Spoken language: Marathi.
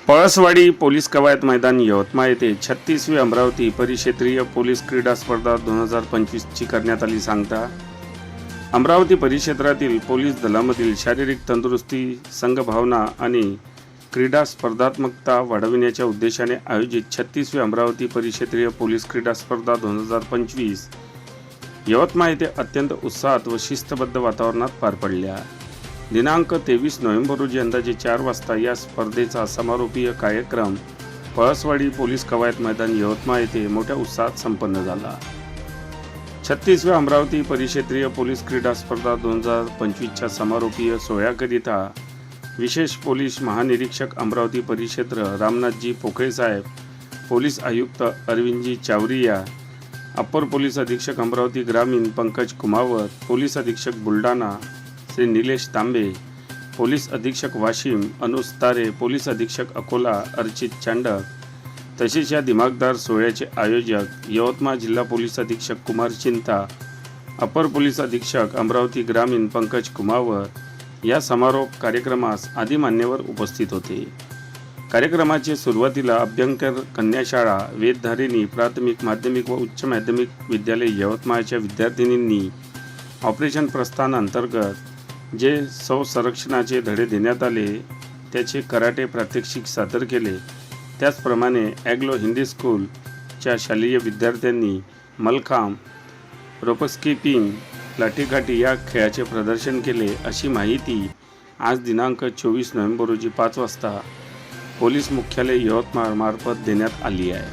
पळसवाडी पोलीस कवायत मैदान यवतमाळ येथे 36वी अमरावती परिक्षेत्रीय पोलीस क्रीडा स्पर्धा 2025ची करण्यात आली सांगता अमरावती परिक्षेत्रातील पोलीस दलामधील शारीरिक तंदुरुस्ती, संघभावना आणि क्रीडा स्पर्धात्मकता वाढविण्याच्या उद्देशाने आयोजित 36वी अमरावती परिक्षेत्रीय पोलीस क्रीडा स्पर्धा 2025 यवतमाळ येथे अत्यंत उत्साहात व शिस्तबद्ध वातावरणात पार पडल्या। दिनांक 23 नोव्हेंबर रोजी अंदाजे 4 वाजता या स्पर्धेचा समारोपीय कार्यक्रम पळसवाडी पोलीस कवायत मैदान यवतमाळ येथे मोठ्या उत्साहात संपन्न झाला। 36व्या अमरावती परिक्षेत्रीय पोलीस क्रीडा स्पर्धा 2025च्या समारोपीय सोहळ्याकरिता विशेष पोलीस महानिरीक्षक अमरावती परिक्षेत्र रामनाथजी पोखळे साहेब, पोलीस आयुक्त अरविंदजी चावरिया, अप्पर पोलीस अधीक्षक अमरावती ग्रामीण पंकज कुमावत, पोलीस अधीक्षक बुलढाणा श्री निलेश तांबे, पोलीस अधीक्षक वाशिम अनुज तारे, पोलीस अधीक्षक अकोला अर्चित चांडक, तसेच या दिमागदार सोहळ्याचे आयोजक यवतमाळ जिल्हा पोलीस अधीक्षक कुमार चिंता, अपर पोलीस अधीक्षक अमरावती ग्रामीण पंकज कुमावत या समारोप कार्यक्रमास आदी मान्यवर उपस्थित होते। कार्यक्रमाचे सुरुवातीला अभ्यंकर कन्याशाळा वेदधारिणी प्राथमिक माध्यमिक व उच्च माध्यमिक विद्यालय यवतमाळच्या विद्यार्थिनींनी ऑपरेशन प्रस्थान अंतर्गत जे संरक्षणाचे धडे देण्यात आले त्याचे कराटे प्रात्यक्षिक सादर केले। त्याचप्रमाणे ॲग्लो हिंदी स्कूलच्या शालेय विद्यार्थ्यांनी मलखांब, रोपस्किपिंग, लाठीकाठी या खेळाचे प्रदर्शन केले, अशी माहिती आज दिनांक 24 नोव्हेंबर रोजी 5 वाजता पोलीस मुख्यालय यवतमाळ मार्फत देण्यात आली आहे।